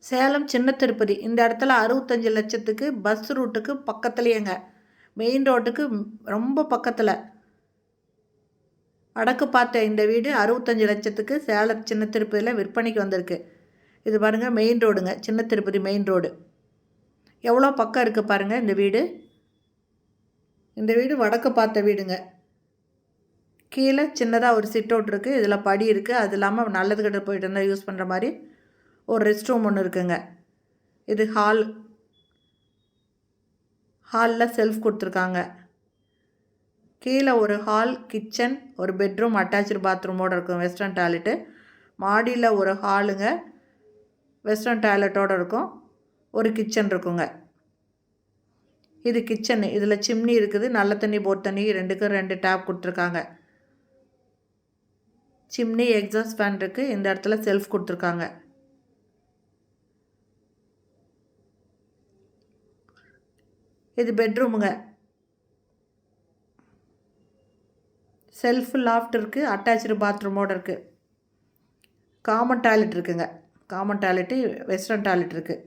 சேலம் சின்ன திருப்பதி இந்த இடத்துல 65 லட்சத்துக்கு பஸ் ரூட்டுக்கு பக்கத்துலேயேங்க, மெயின் ரோட்டுக்கு ரொம்ப பக்கத்தில் வடக்கு பார்த்த இந்த வீடு 65 லட்சத்துக்கு சேலம் சின்ன திருப்பதியில் விற்பனைக்கு வந்திருக்கு. இது பாருங்கள், மெயின் ரோடுங்க, சின்ன திருப்பதி மெயின் ரோடு. எவ்வளோ பக்கம் இருக்குது பாருங்கள் இந்த வீடு. இந்த வீடு வடக்கு பார்த்த வீடுங்க. கீழே சின்னதாக ஒரு சிட் அவுட் இருக்குது, இதில் படி இருக்குது. அது இல்லாமல் நல்லது கிட்ட போயிட்டு இருந்தால் யூஸ் பண்ணுற மாதிரி ஒரு ரெஸ்ட் ரூம் ஒன்று இருக்குங்க. இது ஹாலில் செல்ஃப் கொடுத்துருக்காங்க. கீழே ஒரு ஹால், கிச்சன், ஒரு பெட்ரூம் அட்டாச்சு பாத்ரூமோடு இருக்கும், வெஸ்டர்ன் டாய்லெட்டு. மாடியில் ஒரு ஹாலுங்க, வெஸ்டர்ன் டாய்லெட்டோடு இருக்கும், ஒரு கிச்சன் இருக்குங்க. இது கிச்சனு. இதில் சிம்னி இருக்குது, நல்ல தண்ணி போர் தண்ணி ரெண்டுக்கும் 2 டேப் கொடுத்துருக்காங்க. சிம்னி, எக்ஸாஸ்ட் ஃபேன் இருக்குது. இந்த இடத்துல செல்ஃப் கொடுத்துருக்காங்க. இது பெட்ரூமுங்க. செல்ஃப் லாஃப்ட் இருக்குது, அட்டாச்சு பாத்ரூமோடு இருக்குது. காமன் டாய்லெட் இருக்குங்க. காமன் டாய்லெட்டு, வெஸ்டர்ன் டாய்லெட் இருக்குது.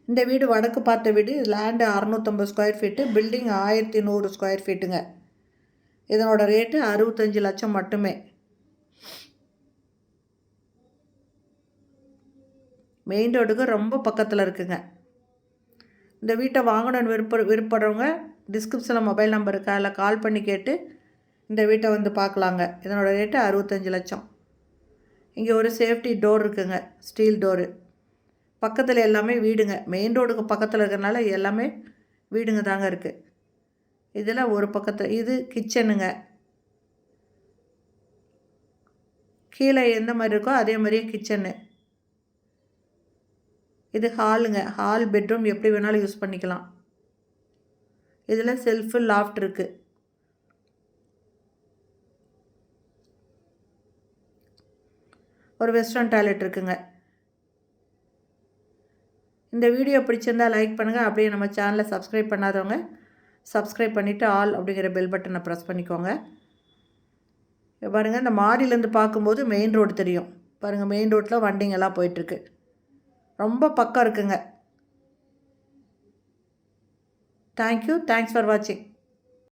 இந்த வீடு வடக்கு பார்த்த வீடு. Land 650 square feet, building 1100 square ஃபீட்டுங்க. இதனோட ரேட்டு 65 லட்சம் மட்டுமே. மெயின் ரோடுக்கு ரொம்ப பக்கத்தில் இருக்குங்க. இந்த வீட்டை வாங்கணும்னு விருப்பப்படுறவங்க டிஸ்கிரிப்ஷனில் மொபைல் நம்பர் இருக்கா, அதில் கால் பண்ணி கேட்டு இந்த வீட்டை வந்து பார்க்கலாங்க. இதனோட ரேட்டு 65 லட்சம். இங்கே ஒரு சேஃப்டி டோர் இருக்குங்க, ஸ்டீல் டோரு. பக்கத்தில் எல்லாமே வீடுங்க. மெயின் ரோடுக்கு பக்கத்தில் இருக்கிறனால எல்லாமே வீடுங்க தாங்க இருக்குது. இதில் ஒரு பக்கத்தில் இது கிச்சனுங்க. கீழே எந்த மாதிரி இருக்கோ அதே மாதிரியே கிச்சனு. இது ஹாலுங்க. ஹால், பெட்ரூம் எப்படி வேணாலும் யூஸ் பண்ணிக்கலாம். இதில் செல்ஃபு, லாஃப்ட் இருக்குது. ஒரு வெஸ்டர்ன் டாய்லெட் இருக்குங்க. இந்த வீடியோ பிடிச்சிருந்தால் லைக் பண்ணுங்கள். அப்படியே நம்ம சேனலை சப்ஸ்கிரைப் பண்ணாதவங்க சப்ஸ்கிரைப் பண்ணிவிட்டு ஆல் அப்படிங்கிற பெல் பட்டனை ப்ரெஸ் பண்ணிக்கோங்க. பாருங்கள், இந்த மாடியிலேருந்து பார்க்கும்போது மெயின் ரோடு தெரியும். பாருங்கள், மெயின் ரோட்டில் வண்டிங்கெல்லாம் போயிட்டுருக்கு. ரொம்ப பக்கம் இருக்குங்க. தேங்க்யூ. தேங்க்ஸ் ஃபார் வாட்சிங்.